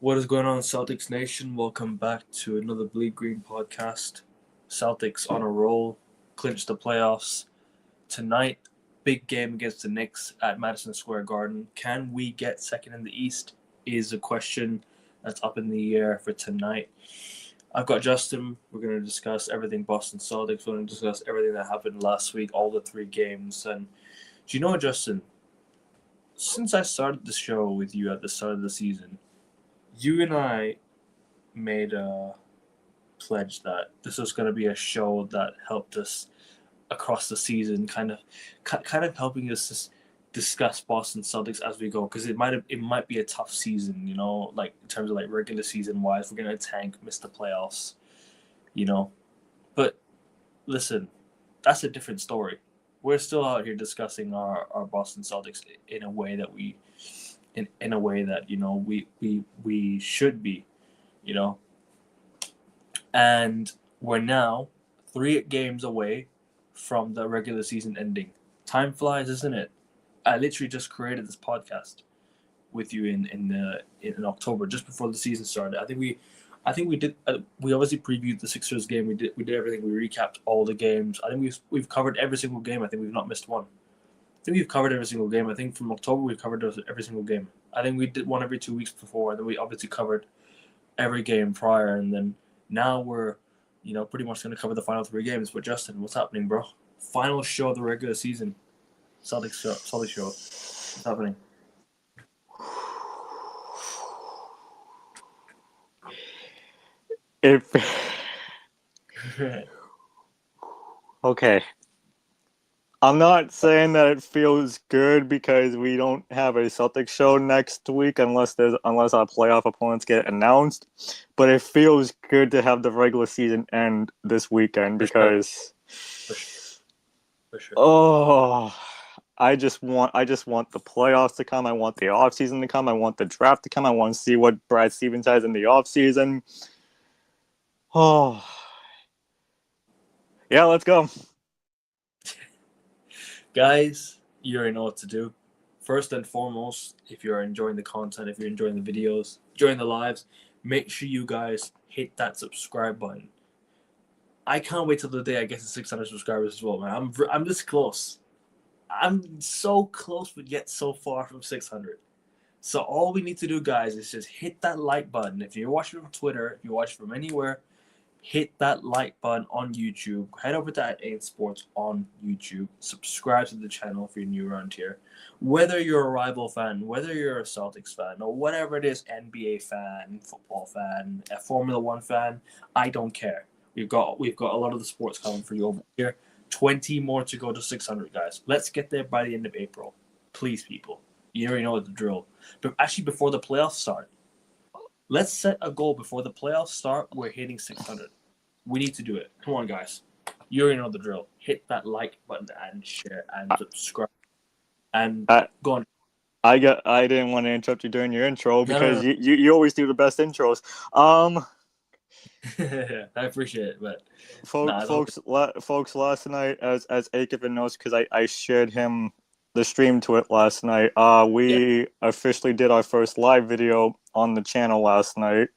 What is going on, Celtics Nation? Welcome back to another Bleed Green podcast. Celtics on a roll, clinched the playoffs. Tonight, big game against the Knicks at Madison Square Garden. Can we get second in the East? Is a question that's up in the air for tonight. I've got Justin. We're going to discuss everything Boston Celtics. We're going to discuss everything that happened last week, all the three games. And do you know what, Justin? Since I started the show with you at the start of the season, you and I made a pledge that this was going to be a show that helped us across the season, kind of helping us discuss Boston Celtics as we go, because it might be a tough season, like in terms of like regular season wise. We're gonna tank, miss the playoffs, you know. But listen, that's a different story. We're still out here discussing our Boston Celtics in a way that in a way that we should be, you know. And we're now 3 games away from the regular season ending. Time flies, isn't it? I literally just created this podcast with you in October, just before the season started. I think we did. We obviously previewed the Sixers game. We did everything. We recapped all the games. I think we've covered every single game. I think we've not missed one. I think we've covered every single game. I think from October we covered every single game. I think we did one every 2 weeks before. And then we obviously covered every game prior, and then now we're, pretty much going to cover the final 3 games. But Justin, what's happening, bro? Final show of the regular season. Celtics show. What's happening? Okay. I'm not saying that it feels good because we don't have a Celtics show next week unless our playoff opponents get announced, but it feels good to have the regular season end this weekend because For sure. I just want the playoffs to come. I want the offseason to come. I want the draft to come. I want to see what Brad Stevens has in the offseason. Oh. Yeah, let's go. Guys, you already know what to do. First and foremost, if you're enjoying the content, if you're enjoying the videos, enjoying the lives, make sure you guys hit that subscribe button. I can't wait till the day I get to 600 subscribers as well, man. I'm this close. I'm so close, but yet so far from 600. So all we need to do, guys, is just hit that like button. If you're watching from Twitter, if you're watching from anywhere, hit that like button on YouTube. Head over to @8 Sports on YouTube. Subscribe to the channel if you're new around here. Whether you're a rival fan, whether you're a Celtics fan, or whatever it is, NBA fan, football fan, a Formula One fan, I don't care. We've got a lot of the sports coming for you over here. 20 more to go to 600, guys. Let's get there by the end of April. Please, people. You already know the drill. But actually, before the playoffs start, let's set a goal before the playoffs start. We're hitting 600. We need to do it. Come on, guys. You already know the drill. Hit that like button and share and subscribe. And go on. I didn't want to interrupt you during your intro because No. you always do the best intros. I appreciate it, but folks, last night, as Akevin knows, because I shared him the stream to it last night. We officially did our first live video on the channel last night.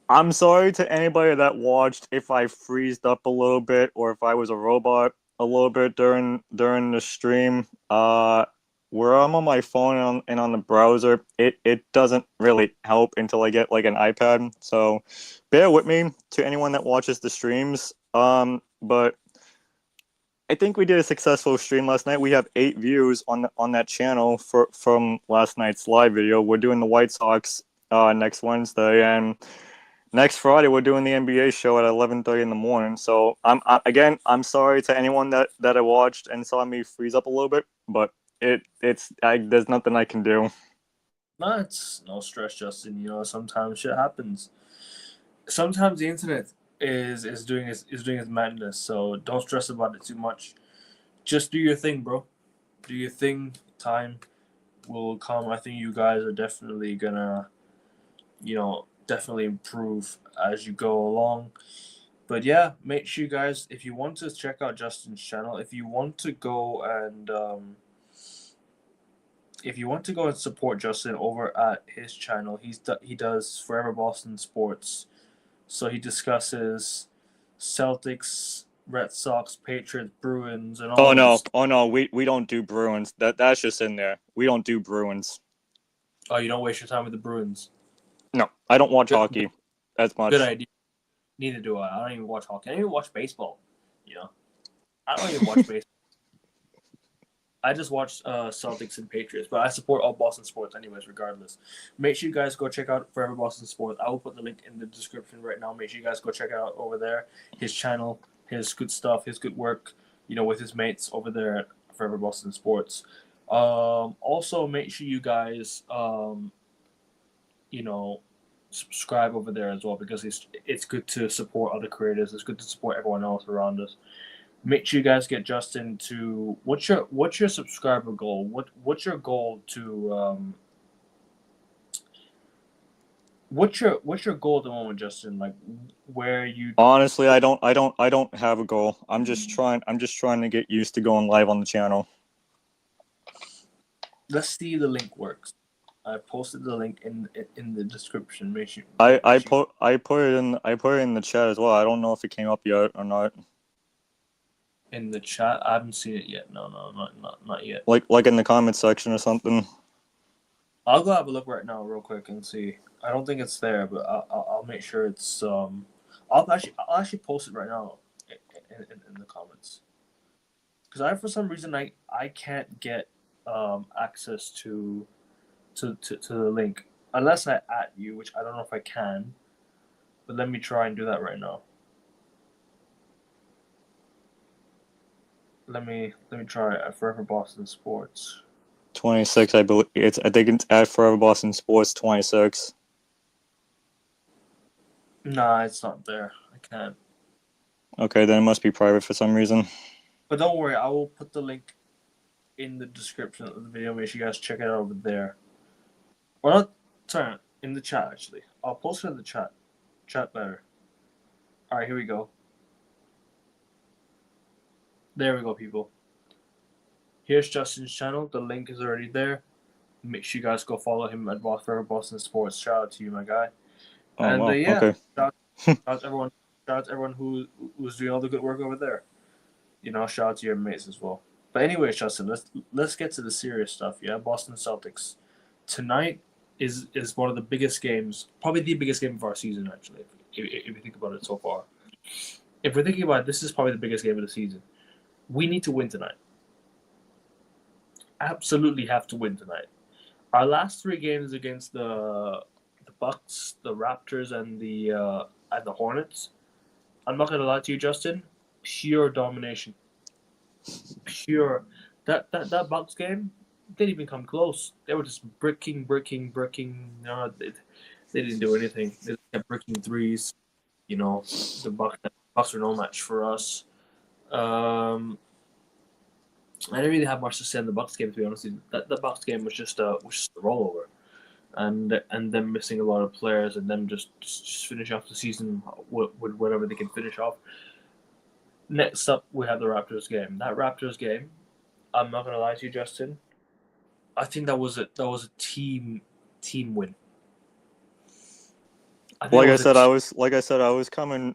I'm sorry to anybody that watched if I freezed up a little bit or if I was a robot a little bit during the stream. Where I'm on my phone and on the browser, it doesn't really help until I get like an iPad. So bear with me to anyone that watches the streams. But I think we did a successful stream last night. We have 8 views on that channel from last night's live video. We're doing the White Sox next Wednesday, and next Friday we're doing the NBA show at 11:30 in the morning. So I'm sorry to anyone that I watched and saw me freeze up a little bit, but there's nothing I can do. No, it's no stress, Justin. Sometimes shit happens. Sometimes the internet is doing its madness, so don't stress about it too much. Just do your thing, bro. Do your thing. Time will come. I think you guys are definitely gonna, definitely improve as you go along. But yeah, make sure you guys, if you want to check out Justin's channel, if you want to go and if you want to go and support Justin over at his channel, he does Forever Boston Sports. So he discusses Celtics, Red Sox, Patriots, Bruins, and all Oh of no, this. we don't do Bruins. That's just in there. We don't do Bruins. Oh, you don't waste your time with the Bruins. No, I don't watch Good, hockey as good much. idea. Neither do I. I don't even watch hockey. I don't even watch baseball. You know, I don't even watch baseball. I just watch Celtics and Patriots, but I support all Boston sports anyways, regardless. Make sure you guys go check out Forever Boston Sports. I will put the link in the description right now. Make sure you guys go check it out over there. His channel, his good stuff, his good work, with his mates over there at Forever Boston Sports. Also, make sure you guys, subscribe over there as well, because it's good to support other creators. It's good to support everyone else around us. Make sure you guys get Justin to what's your subscriber goal? What's your goal to what's your goal at the moment, Justin? Like where you Honestly, I don't have a goal. I'm just trying to get used to going live on the channel. let's see the link works. I posted the link in the description. Make sure I put it in the chat as well. I don't know if it came up yet or not. in the chat. I haven't seen it yet. No, not yet. Like in the comment section or something. I'll go have a look right now, real quick, and see. I don't think it's there, but I'll make sure it's I'll actually post it right now in the comments, because for some reason I can't get access to the link unless I at you, which I don't know if I can. But let me try and do that right now. Let me try at Forever Boston Sports. 26, I believe I think it's at Forever Boston Sports 26. Nah, it's not there. I can't. Okay, then it must be private for some reason. But don't worry, I will put the link in the description of the video. Make sure you guys check it out over there. Or not, sorry, in the chat actually. I'll post it in the chat. Chat better. Alright, here we go. There we go, people. Here's Justin's channel. The link is already there. Make sure you guys go follow him at Forever Boston Sports. Shout out to you, my guy. Oh, And wow. yeah, Okay. shout out to everyone who's doing all the good work over there. Shout out to your mates as well. But anyways, Justin, let's get to the serious stuff. Yeah, Boston Celtics tonight is one of the biggest games, probably the biggest game of our season. Actually, if you think about it so far, if we're thinking about it, this is probably the biggest game of the season. We need to win tonight. Absolutely have to win tonight. Our last three games against the Bucks, the Raptors, and the Hornets. I'm not gonna lie to you, Justin. Pure domination. Pure. That Bucks game didn't even come close. They were just bricking. No, they didn't do anything. They kept bricking threes. The Bucks were no match for us. I didn't really have much to say on the Bucks game, to be honest. The Bucks game was just a rollover, and them missing a lot of players, and them just finish off the season with whatever they can finish off. Next up, we have the Raptors game. That Raptors game, I'm not gonna lie to you, Justin. I think that was a team win. Like I said, I was coming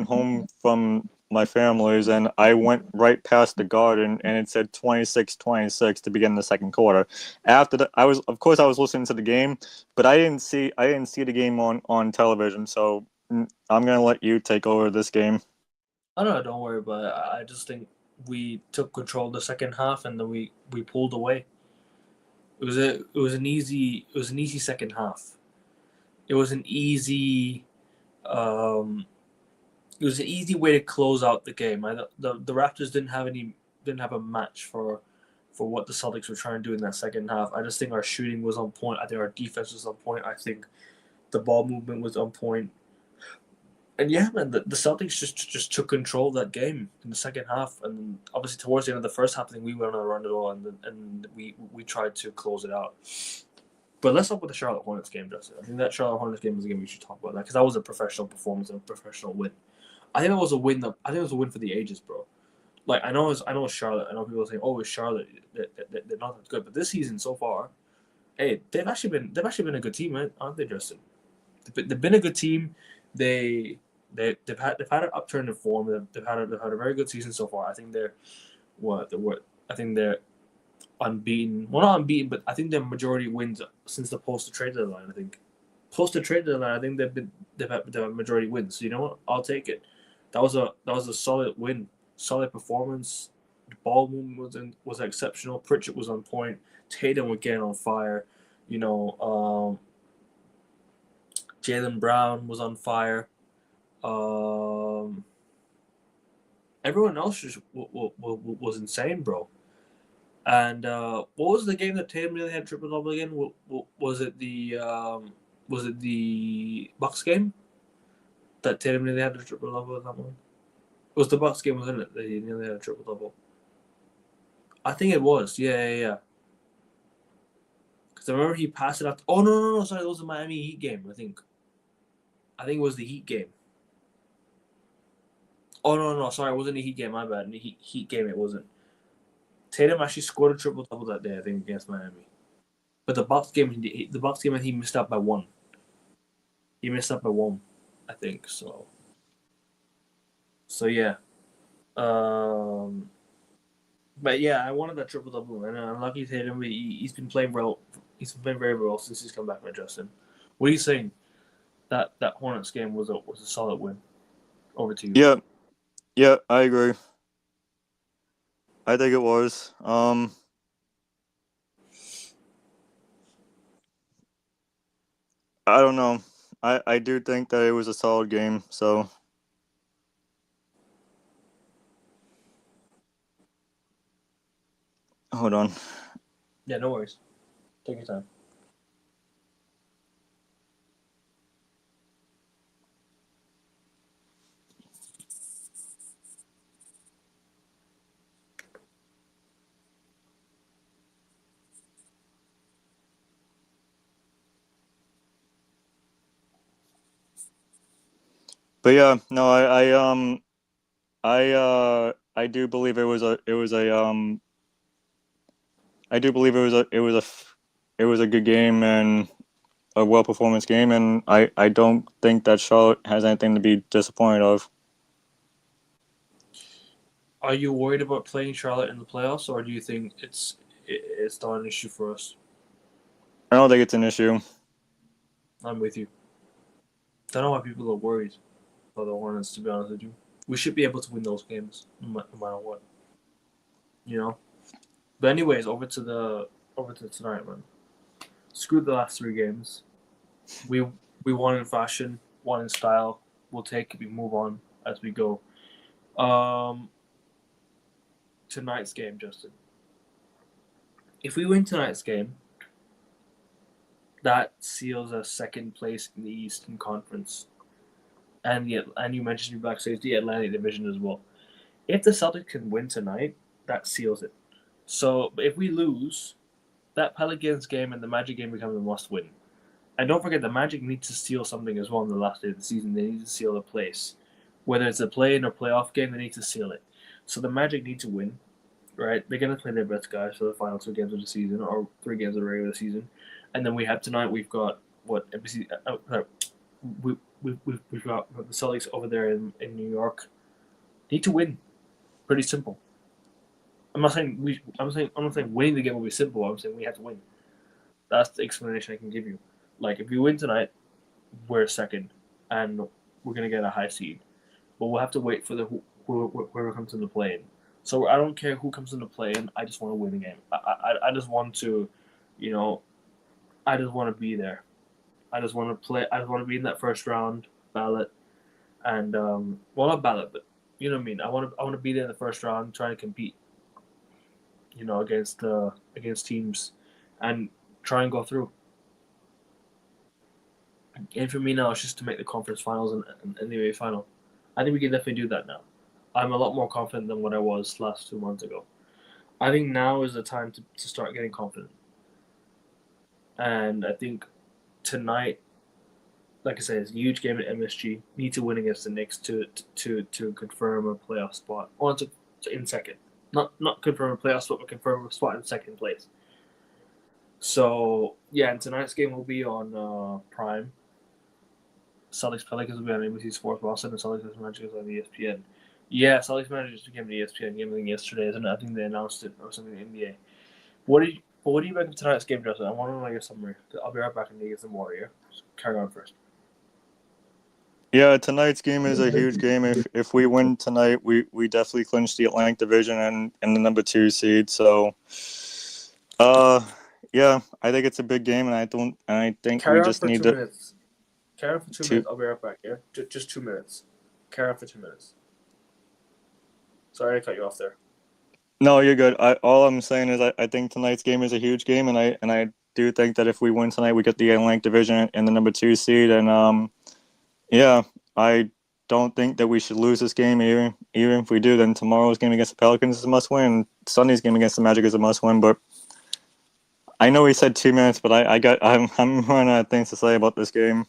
home from my family's, and I went right past the garden, and it said 26-26 to begin the second quarter. After that, I was listening to the game, but I didn't see the game on television. So I'm gonna let you take over this game. Oh no, don't worry about it. I just think we took control of the second half, and then we pulled away. It was an easy second half. It was an easy way to close out the game. The Raptors didn't have a match for what the Celtics were trying to do in that second half. I just think our shooting was on point. I think our defense was on point. I think the ball movement was on point. And yeah, man, the Celtics just took control of that game in the second half, and obviously towards the end of the first half, I think we went on a run at all, and we tried to close it out. But let's talk about the Charlotte Hornets game, Justin. I think that Charlotte Hornets game is a game we should talk about, because that was a professional performance and a professional win. I think it was a win for the ages, bro. Like I know it's Charlotte. I know people are saying, "Oh, it's Charlotte. They're not that good." But this season so far, hey, they've actually been a good team, right? Aren't they, Justin? They've been a good team. They've had an upturn in form. They've had a very good season so far. I think they're what I think they're unbeaten. Well, not unbeaten, but I think their majority wins since the post trade deadline. I think post trade deadline. I think they've had majority wins. So you know what? I'll take it. That was a solid win, solid performance. The ball movement was exceptional. Pritchard was on point. Tatum again on fire. You know, Jaylen Brown was on fire. Um, Everyone else just was insane, bro. And what was the game that Tatum really had triple double again? Was it the Bucks game that Tatum really had a triple double in that one? It was the Bucks game, wasn't it? That he nearly had a triple double. I think it was. Yeah. Because I remember he passed it out. Oh no! Sorry, it was the Miami Heat game. I think it was the Heat game. Oh no! Sorry, it wasn't the Heat game. My bad. In the Heat game, it wasn't. Tatum actually scored a triple double that day. I think against Miami. But the Bucks game, he missed out by one. He missed out by one, I think. So yeah. But yeah, I wanted that triple double, and I'm lucky Tatum. He's been playing well. He's been playing very well since he's come back from Justin. What are you saying? That Hornets game was a solid win. Over to you. Yeah, I agree. I think it was. I don't know. I do think that it was a solid game. So hold on. Yeah, no worries. Take your time. But yeah, no, I do believe I do believe it was a good game and a well performance game, and I don't think that Charlotte has anything to be disappointed of. Are you worried about playing Charlotte in the playoffs, or do you think it's not an issue for us? I don't think it's an issue. I'm with you. I don't know why people are worried about the Hornets. To be honest with you, we should be able to win those games no matter what. You know. But anyways, over to tonight, man. Screw the last three games. We won in fashion, won in style. We'll take it. We move on as we go. Um, Tonight's game, Justin. If we win tonight's game, that seals us second place in the Eastern Conference, and you mentioned your backstage the Atlantic Division as well. If the Celtics can win tonight, that seals it. So if we lose, that Pelicans game and the Magic game becomes a must win. And don't forget, the Magic need to steal something as well in the last day of the season. They need to seal a place. Whether it's a play-in or playoff game, they need to seal it. So the Magic need to win, right? They're going to play their best guys for the final two games of the season or 3 games of the regular season. And then we have tonight, we've got, we've got the Celtics over there in New York. Need to win. Pretty simple. I'm not saying winning the game will be simple. I'm saying we have to win. That's the explanation I can give you. Like if we win tonight, we're second, and we're gonna get a high seed. But we'll have to wait for whoever comes in the play-in. So I don't care who comes in the play-in. I just want to win the game. I just want to, you know, I just want to be there. I just want to play. I just want to be in that first round ballot, and well, not ballot, but you know what I mean. I want to be there in the first round, trying to compete. You know, against teams, and try and go through. And for me now, it's just to make the conference finals and the NBA final. I think we can definitely do that now. I'm a lot more confident than what I was last 2 months ago. I think now is the time to start getting confident. And I think tonight, like I said, it's a huge game at MSG. Need to win against the Knicks to confirm a playoff spot. Or So in second, not confirm a playoff spot, but confirm a spot in second place. So yeah, and tonight's game will be on Prime. Celtics Pelicans will be on ABC Sports Boston, and Celtics Magic is on ESPN. Yeah, Celtics Magic just became an ESPN game yesterday, isn't it? I think they announced it or something in the NBA. What do you make of tonight's game, Justin? I want to know your summary. I'll be right back and get some water. Yeah, just carry on first. Yeah, tonight's game is a huge game. If we win tonight, we definitely clinch the Atlantic Division and the number 2 seed. So, yeah, I think it's a big game, and I think we Carry on just for need 2 minutes. Carry on for two to. minutes. I'll be right back. Yeah, just 2 minutes. Carry on for 2 minutes. Sorry, I cut you off there. No, you're good. All I'm saying is I think tonight's game is a huge game, and I do think that if we win tonight, we get the Atlantic Division and the number 2 seed, and yeah, I don't think that we should lose this game. Even if we do, then tomorrow's game against the Pelicans is a must win. Sunday's game against the Magic is a must win. But I know he said 2 minutes, but I'm running out of things to say about this game.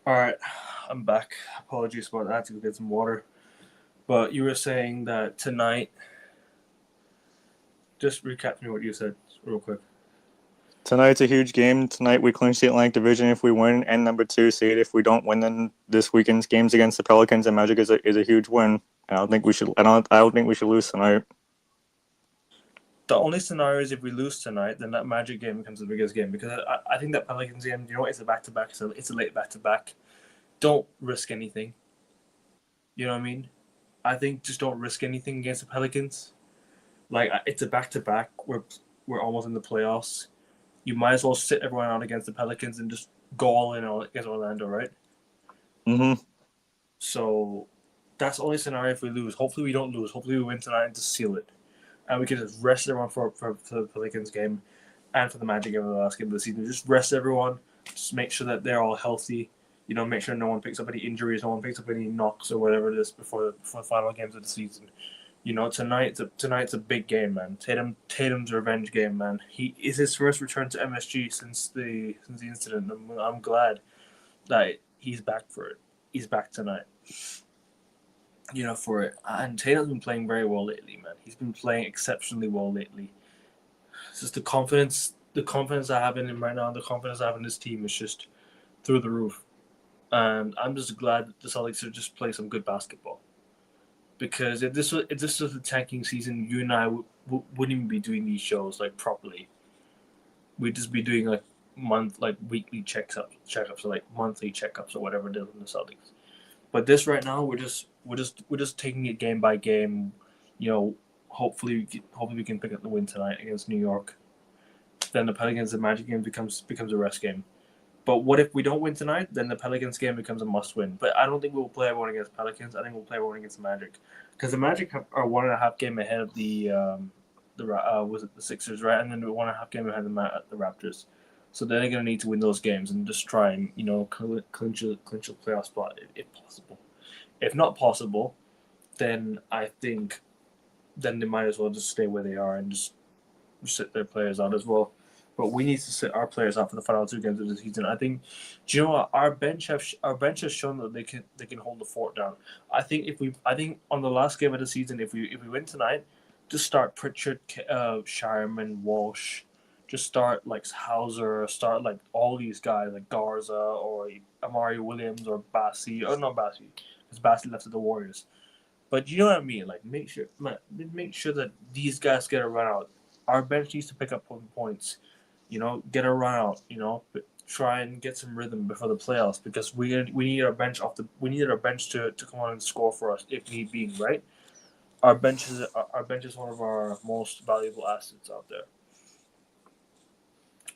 All right, I'm back. Apologies about that. I had to go get some water. But you were saying that tonight. Just recap me what you said real quick. Tonight's a huge game. Tonight we clinch the Atlantic Division if we win, and number 2 seed. If we don't win, then this weekend's games against the Pelicans and Magic is a huge win. And I don't think we should. I don't think we should lose tonight. The only scenario is if we lose tonight, then that Magic game becomes the biggest game because I think that Pelicans game, you know, it's a back to back, so it's a late back to back. Don't risk anything. You know what I mean? I think just don't risk anything against the Pelicans. Like it's a back to back. We're almost in the playoffs. You might as well sit everyone out against the Pelicans and just go all in against Orlando, right? Mm-hmm. So that's the only scenario if we lose. Hopefully we don't lose. Hopefully we win tonight and just seal it. And we can just rest everyone for the Pelicans game and for the Magic game of the last game of the season. Just rest everyone. Just make sure that they're all healthy. You know, make sure no one picks up any injuries, no one picks up any knocks or whatever it is before the final games of the season. You know, tonight's a big game, man. Tatum's revenge game, man. He is his first return to MSG since the incident. I'm glad that he's back for it. He's back tonight. You know, for it. And Tatum's been playing very well lately, man. He's been playing exceptionally well lately. It's just the confidence I have in him right now, the confidence I have in this team is just through the roof. And I'm just glad that the Celtics are just playing some good basketball. Because if this was a tanking season, you and I wouldn't even be doing these shows like properly. We'd just be doing like weekly checkups or like monthly checkups or whatever it is in the Celtics. But this right now, we're just taking it game by game. You know, hopefully we can pick up the win tonight against New York. Then the Pelicans and Magic game becomes a rest game. But what if we don't win tonight? Then the Pelicans game becomes a must win. But I don't think we'll play everyone against Pelicans. I think we'll play everyone against the Magic because the Magic are 1.5 game ahead of the the Sixers, right? And then we're 1.5 game ahead of them at the Raptors. So they're going to need to win those games and just try and clinch a playoff spot if possible. If not possible, then I think then they might as well just stay where they are and just sit their players out as well. But we need to sit our players out for the final 2 games of the season. I think, do you know what, our bench has shown that they can hold the fort down. I think on the last game of the season, if we win tonight, just start Pritchard, Sharman, Walsh, just start like Hauser, start like all these guys like Garza or Amari Williams or Bassi, or not Bassi, because Bassi left to the Warriors. But you know what I mean? Like make sure that these guys get a run out. Our bench needs to pick up points. Get a run out. Try and get some rhythm before the playoffs because we need our bench to come on and score for us if need be. Right? Our bench is one of our most valuable assets out there.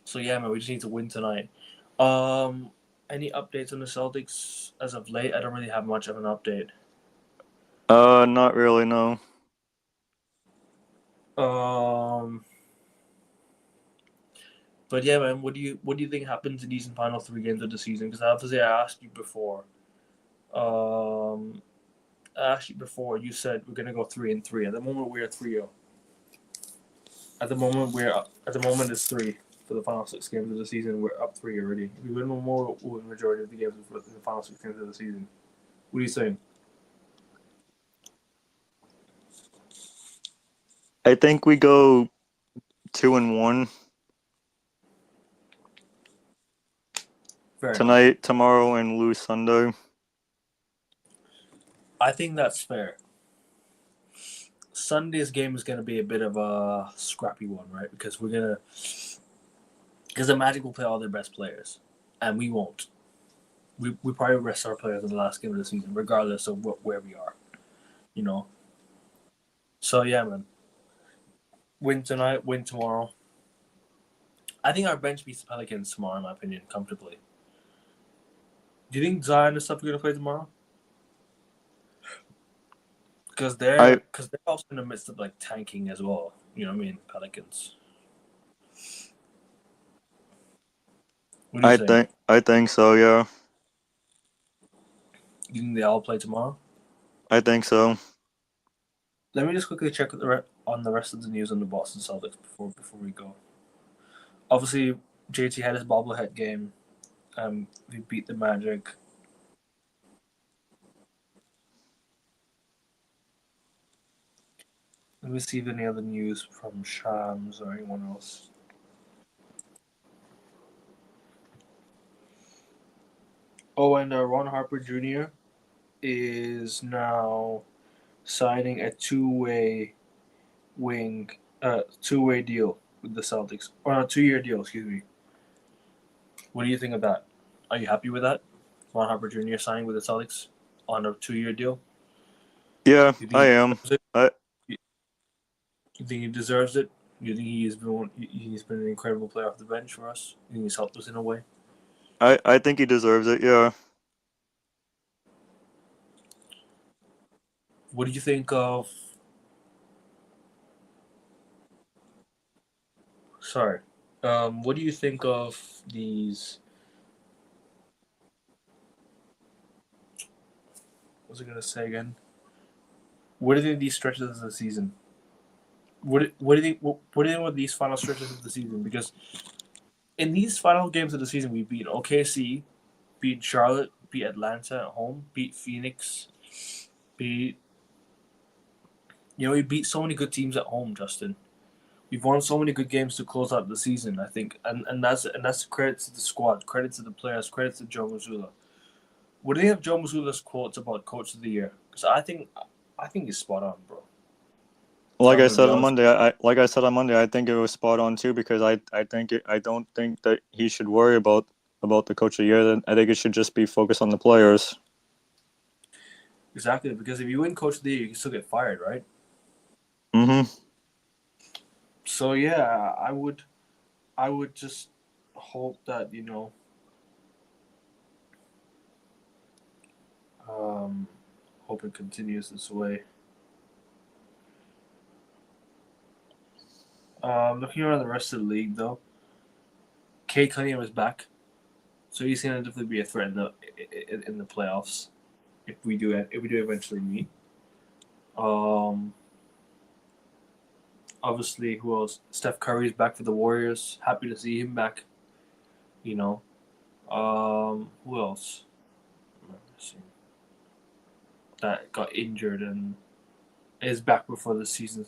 So yeah, man, we just need to win tonight. Any updates on the Celtics as of late? I don't really have much of an update. Not really, no. But yeah, man, what do you think happens in these final 3 games of the season? Because obviously I asked you before. You said we're gonna go 3-3. At the moment we're 3-0. At the moment it's 3 for the final 6 games of the season. We're up 3 already. If we win one more, we'll win the majority of the games for the final 6 games of the season. What are you saying? I think we go 2-1 Fair tonight, enough. tomorrow, and lose Sunday. I think that's fair. Sunday's game is gonna be a bit of a scrappy one, right? Because the Magic will play all their best players, and we won't. We probably rest our players in the last game of the season, regardless of where we are. You know. So yeah, man. Win tonight, win tomorrow. I think our bench beats the Pelicans tomorrow, in my opinion, comfortably. Do you think Zion and stuff are gonna play tomorrow? Because they're also in the midst of like tanking as well. You know what I mean? Pelicans. What do you say? I think so, yeah. You think they all play tomorrow? I think so. Let me just quickly check on the rest of the news on the Boston Celtics before we go. Obviously, JT had his bobblehead game. We beat the Magic. Let me see if any other news from Shams or anyone else. Oh, and Ron Harper Jr. is now signing a two-way deal with the Celtics, or a 2-year deal. Excuse me. What do you think of that? Are you happy with that? Ron Harper Jr. signing with the Celtics on a 2-year deal. Yeah, You think I he am. deserves it? You think he deserves it? You think he's been an incredible player off the bench for us? You think he's helped us in a way? I think he deserves it, yeah. What do you think of? Sorry. What do you think of these? What was I gonna say again? What do you think of these stretches of the season? What do you think? What do you think of these final stretches of the season? Because in these final games of the season, we beat OKC, beat Charlotte, beat Atlanta at home, beat Phoenix, beat. We beat so many good teams at home, Justin. We've won so many good games to close out the season, I think, and that's credit to the squad, credit to the players, credit to Joe Mazzulla. What do you think of Joe Mazzulla's quotes about Coach of the Year? Because I think he's spot on, bro. Like I'm I gonna be said on honest. Monday, I think it was spot on too because I don't think that he should worry about the coach of the year. I think it should just be focused on the players. Exactly, because if you win Coach of the Year, you can still get fired, right? Mm-hmm. So yeah, I would just hope that um, hope it continues this way. Looking around the rest of the league, though, Kate Cunningham is back, so he's gonna definitely be a threat in the playoffs if we do eventually meet. Um, Obviously, who else? Steph Curry's back for the Warriors. Happy to see him back. You know. Who else? That got injured and is back before the season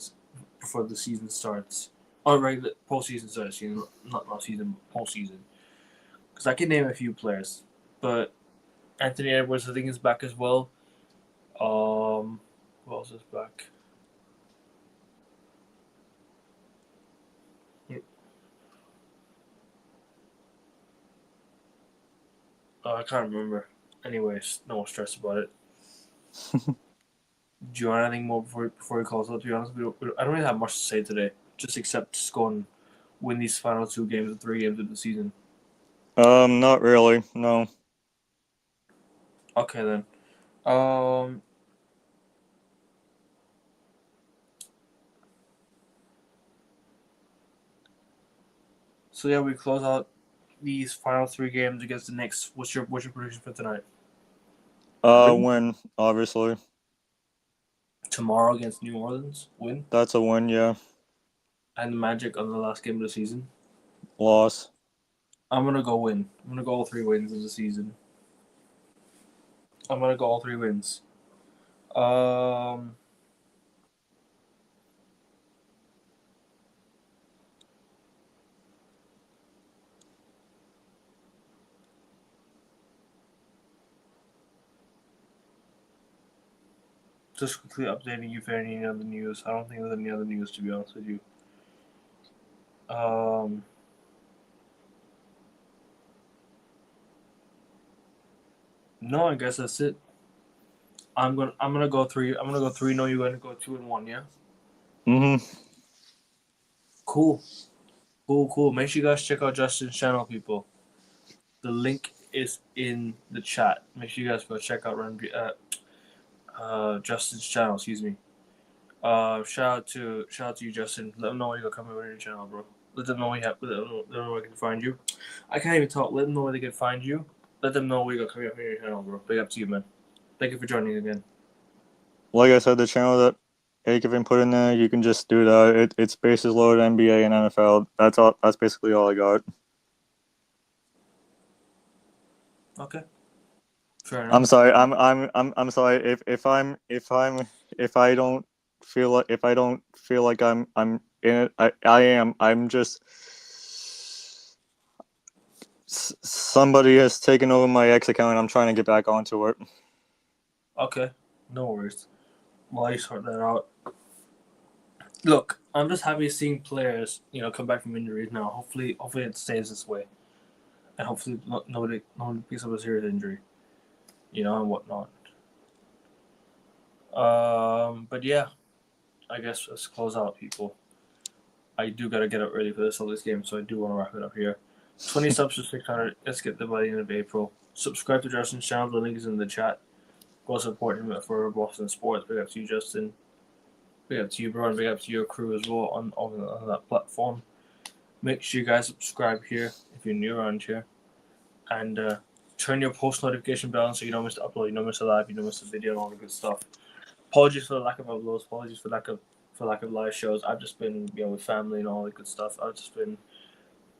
starts. Or regular postseason starts. Not season, postseason. Because I can name a few players, but Anthony Edwards I think is back as well. Who else is back? I can't remember. Anyways, no stress about it. Do you want anything more before we close out? To be honest, I don't really have much to say today, just except just go and win these final 2 games and 3 games of the season. Not really. No. Okay then. Um. So yeah, we close out these final 3 games against the Knicks. What's your prediction for tonight? Win, obviously. Tomorrow against New Orleans, win. That's a win, yeah. And the Magic on the last game of the season. Loss. I'm gonna go win. I'm gonna go all 3 wins of the season. I'm gonna go all 3 wins. Just quickly updating you for any other news. I don't think there's any other news, to be honest with you. No, I guess that's it. I'm gonna go 3. I'm gonna go 3. No, you're gonna go 2-1. Yeah. Cool. Make sure you guys check out Justin's channel, people. The link is in the chat. Make sure you guys go check out Justin's channel. Excuse me. Shout out to you, Justin. Let them know where you got coming on your channel, bro. Let them know let them know where they can find you. I can't even talk. Let them know where they can find you. Let them know where you got coming up on your channel, bro. Big up to you, man. Thank you for joining again. Like I said, the channel that Akevin put in there, you can just do that. It's bases loaded NBA and NFL. That's all. That's basically all I got. Okay. Fair enough. I'm sorry. I'm sorry if I don't feel like I'm in it. I am. I'm just somebody has taken over my X account and I'm trying to get back onto it. Okay. No worries. While you sort that out. Look, I'm just happy seeing players, come back from injuries now. Hopefully it stays this way, and hopefully nobody picks up a serious injury, and whatnot. But yeah, I guess let's close out, people. I do gotta get up early for the Celtics game, so I do want to wrap it up here. 20 subs to 600. Let's get there by the end of April. Subscribe to Justin's channel. The link is in the chat. Go support him for Boston Sports. Big up to you, Justin. Big up to you, bro, and big up to your crew as well on that platform. Make sure you guys subscribe here if you're new around here, and turn your post notification bell on so you don't miss the upload, you don't miss a live, you don't miss a video, and all the good stuff. Apologies for the lack of uploads. Apologies for lack of live shows. I've just been with family and all the good stuff. I've just been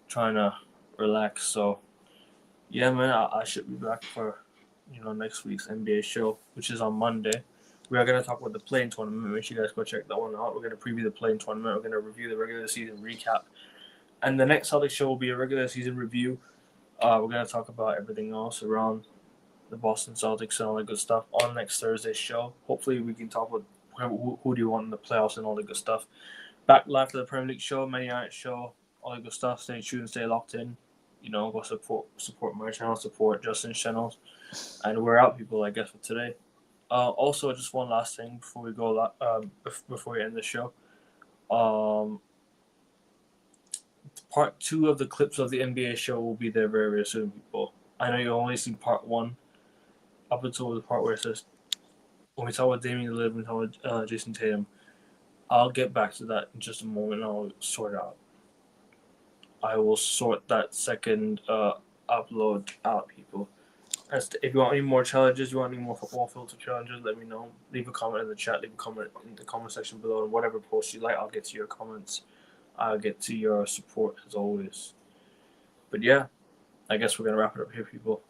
trying to relax. So yeah, man, I should be back for next week's NBA show, which is on Monday. We are going to talk about the play-in tournament. Make sure you guys go check that one out. We're going to preview the play-in tournament. We're going to review the regular season recap. And the next Celtics show will be a regular season review. We're going to talk about everything else around the Boston Celtics and all that good stuff on next Thursday's show. Hopefully we can talk about who do you want in the playoffs and all that good stuff. Back live for the Premier League show, Many Night show, all that good stuff. Stay tuned, stay locked in. Go support my channel, support Justin's channels. And we're out, people, I guess, for today. Also, just one last thing before we go. Before we end the show, part 2 of the clips of the NBA show will be there very, very soon, people. I know you only seen part 1 up until the part where it says when we talk about Damian Lillard and we talk about Jason Tatum. I'll get back to that in just a moment. I'll sort it out. I will sort that second upload out, people. If you want any more challenges, you want any more football filter challenges, let me know. Leave a comment in the chat, leave a comment in the comment section below, and whatever post you like, I'll get to your comments. I'll get to your support as always. But yeah, I guess we're going to wrap it up here, people.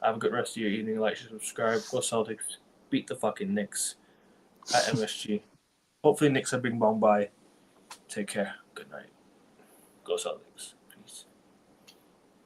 Have a good rest of your evening. Like, share, subscribe. Go Celtics. Beat the fucking Knicks at MSG. Hopefully Knicks are being bombed by. Take care. Good night. Go Celtics.